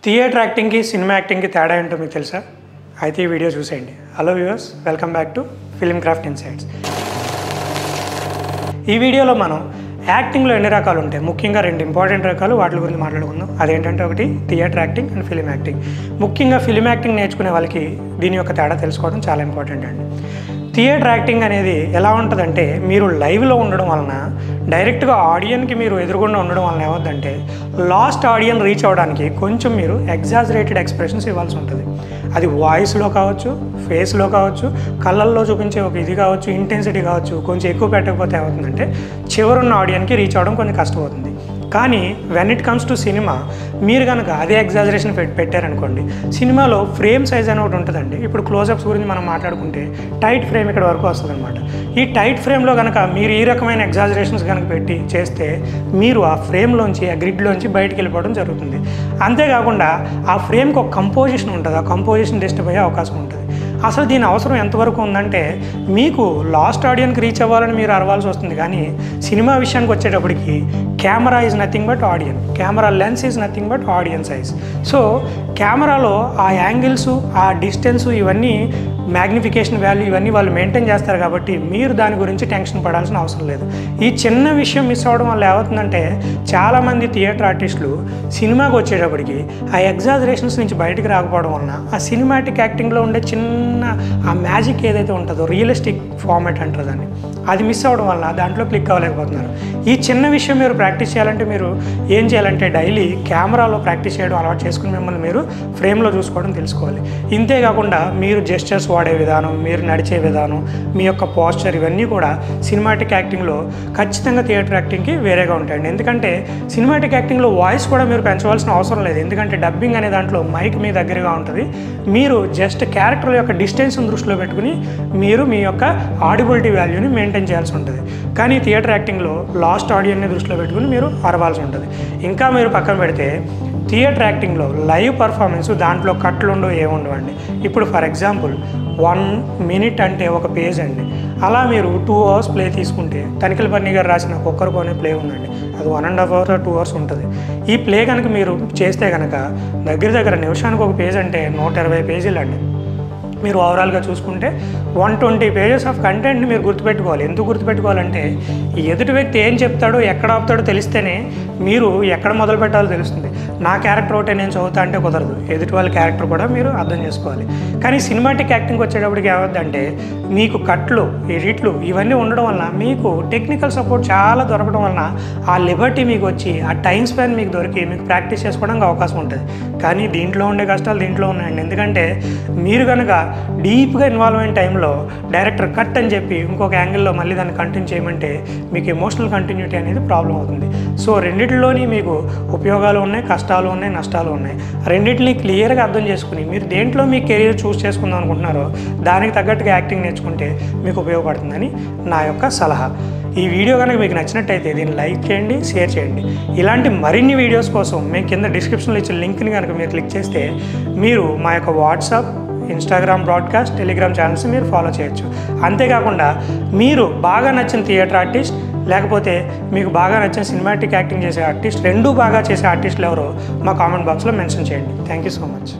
Theatre యాక్టింగ్కి cinema యాక్టింగ్కి తేడా ఏంటో మీకు తెలుసా? అయితే ఈ వీడియో చూసేయండి. Hello viewers, welcome back to film craft insights. ఈ వీడియోలో మనం యాక్టింగ్లో ఎన్ని రకాలు ఉంటాయి, ముఖ్యంగా రెండు ఇంపార్టెంట్ రకాలు, వాటి గురించి మాట్లాడుకుందాం. అదేంటంటే ఒకటి theatre acting and film acting. ముఖ్యంగా ఫిల్మ్ యాక్టింగ్ నేర్చుకునే వాళ్ళకి దీని యొక్క తేడా తెలుసుకోవడం చాలా ఇంపార్టెంట్ అండి. థియేటర్ యాక్టింగ్ అనేది ఎలా ఉంటుందంటే, మీరు లైవ్లో ఉండడం వలన డైరెక్ట్గా ఆడియన్కి మీరు ఎదురుగుండా ఉండడం వలన ఏమవుతుందంటే, లాస్ట్ ఆడియన్ రీచ్ అవ్వడానికి కొంచెం మీరు ఎగ్జాజరేటెడ్ ఎక్స్ప్రెషన్స్ ఇవ్వాల్సి ఉంటుంది. అది వాయిస్లో కావచ్చు, ఫేస్లో కావచ్చు, కళ్ళల్లో చూపించే ఒక ఇది కావచ్చు, ఇంటెన్సిటీ కావచ్చు. కొంచెం ఎక్కువ పెట్టకపోతే ఏమవుతుందంటే చివరున్న ఆడియన్కి రీచ్ అవ్వడం కొంచెం కష్టమవుతుంది. కానీ when it comes to cinema, మీరు కనుక అదే ఎగ్జాజరేషన్ పెట్టారనుకోండి, సినిమాలో ఫ్రేమ్ సైజ్ అని ఒకటి ఉంటుందండి. ఇప్పుడు క్లోజప్స్ గురించి మనం మాట్లాడుకుంటే టైట్ ఫ్రేమ్ ఇక్కడ వరకు వస్తుంది అనమాట. ఈ టైట్ ఫ్రేమ్లో కనుక మీరు ఈ రకమైన ఎగ్జాజరేషన్స్ కనుక పెట్టి చేస్తే మీరు ఆ ఫ్రేమ్లోంచి, ఆ గ్రిడ్లోంచి బయటికి వెళ్ళిపోవడం జరుగుతుంది. అంతేకాకుండా ఆ ఫ్రేమ్కి ఒక కంపోజిషన్ ఉంటుంది. ఆ కంపోజిషన్ డిస్టర్బ్ అయ్యే అవకాశం ఉంటుంది. అసలు దీని అవసరం ఎంతవరకు ఉందంటే, మీకు లాస్ట్ ఆడియన్కి రీచ్ అవ్వాలని మీరు అరవాల్సి వస్తుంది. కానీ సినిమా విషయానికి వచ్చేటప్పటికి camera is nothing but audience, camera lens is nothing but audience size. So కెమెరాలో ఆ యాంగిల్స్, ఆ డిస్టెన్స్, ఇవన్నీ మ్యాగ్నిఫికేషన్ వాల్యూ ఇవన్నీ వాళ్ళు మెయింటైన్ చేస్తారు. కాబట్టి మీరు దాని గురించి టెన్షన్ పడాల్సిన అవసరం లేదు. ఈ చిన్న విషయం మిస్ అవ్వడం వల్ల ఏమవుతుందంటే, చాలామంది థియేటర్ ఆర్టిస్టులు సినిమాకి వచ్చేటప్పటికి ఆ ఎగ్జాజరేషన్స్ నుంచి బయటికి రాకపోవడం వలన ఆ సినిమాటిక్ యాక్టింగ్లో ఉండే చిన్న ఆ మ్యాజిక్ ఏదైతే ఉంటుందో, రియలిస్టిక్ ఫార్మాట్ అంటారు దాన్ని, అది మిస్ అవ్వడం వల్ల దాంట్లో క్లిక్ అవ్వలేకపోతున్నారు. ఈ చిన్న విషయం మీరు ప్రాక్టీస్ చేయాలంటే మీరు ఏం చేయాలంటే, డైలీ కెమెరాలో ప్రాక్టీస్ చేయడం అలవాటు చేసుకుని మిమ్మల్ని మీరు ఫ్రేమ్లో చూసుకోవడం తెలుసుకోవాలి. ఇంతేకాకుండా మీరు జెస్చర్స్ వాడే విధానం, మీరు నడిచే విధానం, మీ యొక్క పోస్చర్, ఇవన్నీ కూడా సినిమాటిక్ యాక్టింగ్లో ఖచ్చితంగా థియేటర్ యాక్టింగ్కి వేరేగా ఉంటాయండి. ఎందుకంటే సినిమాటిక్ యాక్టింగ్లో వాయిస్ కూడా మీరు పెంచవలసిన అవసరం లేదు. ఎందుకంటే డబ్బింగ్ అనే దాంట్లో మైక్ మీ దగ్గరగా ఉంటుంది. మీరు జస్ట్ క్యారెక్టర్ యొక్క డిస్టెన్స్ని దృష్టిలో పెట్టుకుని మీరు మీ యొక్క ఆడిబిలిటీ వాల్యూని మెయింటైన్ చేయాల్సి ఉంటుంది. కానీ థియేటర్ యాక్టింగ్లో లాస్ట్ ఆడియన్ని దృష్టిలో పెట్టుకుని మీరు అరవాల్సి ఉంటుంది. ఇంకా మీరు పక్కన పెడితే థియేటర్ యాక్టింగ్లో లైవ్ పర్ఫార్మెన్స్, దాంట్లో కట్లు ఉండవు, ఏముండవండి. ఇప్పుడు ఫర్ ఎగ్జాంపుల్ 1 minute అంటే ఒక పేజ్ అండి. అలా మీరు 2 hours ప్లే తీసుకుంటే, తనిఖీల బన్నీ గారు రాసిన కుక్కర్ అనే ప్లే ఉందండి. అది 1.5 hours or 2 hours ఉంటుంది. ఈ ప్లే కనుక మీరు చేస్తే కనుక దగ్గర నిమిషానికి ఒక పేజ్ అంటే 120 పేజీలు అండి. మీరు ఓవరాల్గా చూసుకుంటే 120 pages ఆఫ్ కంటెంట్ని మీరు గుర్తుపెట్టుకోవాలి. ఎందుకు గుర్తుపెట్టుకోవాలంటే, ఎదుటి వ్యక్తి ఏం చెప్తాడో, ఎక్కడ ఆపుతాడో తెలిస్తేనే మీరు ఎక్కడ మొదలు పెట్టాలో తెలుస్తుంది. నా క్యారెక్టర్ ఒకటే నేను చదువుతా అంటే కుదరదు. ఎదుటి వాళ్ళ క్యారెక్టర్ కూడా మీరు అర్థం చేసుకోవాలి. కానీ సినిమాటిక్ యాక్టింగ్ వచ్చేటప్పటికి ఏమవుద్దంటే, మీకు కట్లు, ఎడిట్లు ఇవన్నీ ఉండడం వలన, మీకు టెక్నికల్ సపోర్ట్ చాలా దొరకడం వలన ఆ లిబర్టీ మీకు వచ్చి, ఆ టైం స్పాన్ మీకు దొరికి మీకు ప్రాక్టీస్ చేసుకోవడానికి అవకాశం ఉంటుంది. కానీ దీంట్లో ఉండే కష్టాలు దీంట్లో ఉన్నాయండి. ఎందుకంటే మీరు కనుక డీప్గా ఇన్వాల్వ్ అయిన టైంలో డైరెక్టర్ కట్ అని చెప్పి ఇంకొక యాంగిల్లో మళ్ళీ దాన్ని కంటిన్యూ చేయమంటే మీకు ఎమోషనల్ కంటిన్యూటీ అనేది ప్రాబ్లం అవుతుంది. సో రెండిటిలోని మీకు ఉపయోగాలు ఉన్నాయి, కష్టాలు ఉన్నాయి, నష్టాలు ఉన్నాయి. రెండింటిని క్లియర్గా అర్థం చేసుకుని మీరు దేంట్లో మీ కెరీర్ చూస్ చేసుకుందాం అనుకుంటున్నారో దానికి తగ్గట్టుగా యాక్టింగ్ నేర్చుకుంటే మీకు ఉపయోగపడుతుందని నా యొక్క సలహా. ఈ వీడియో కనుక మీకు నచ్చినట్టయితే దీన్ని లైక్ చేయండి, షేర్ చేయండి. ఇలాంటి మరిన్ని వీడియోస్ కోసం మేము కింద డిస్క్రిప్షన్లో ఇచ్చిన లింక్ని కనుక మీరు క్లిక్ చేస్తే మీరు మా యొక్క WhatsApp, Instagram, broadcast, Telegram channels మీరు ఫాలో చేయొచ్చు. అంతేకాకుండా మీరు బాగా నచ్చిన థియేటర్ ఆర్టిస్ట్, లేకపోతే మీకు బాగా నచ్చిన సినిమాటిక్ యాక్టింగ్ చేసే ఆర్టిస్ట్, రెండూ బాగా చేసే ఆర్టిస్టులు ఎవరో మా కామెంట్ బాక్స్లో మెన్షన్ చేయండి. Thank you so much.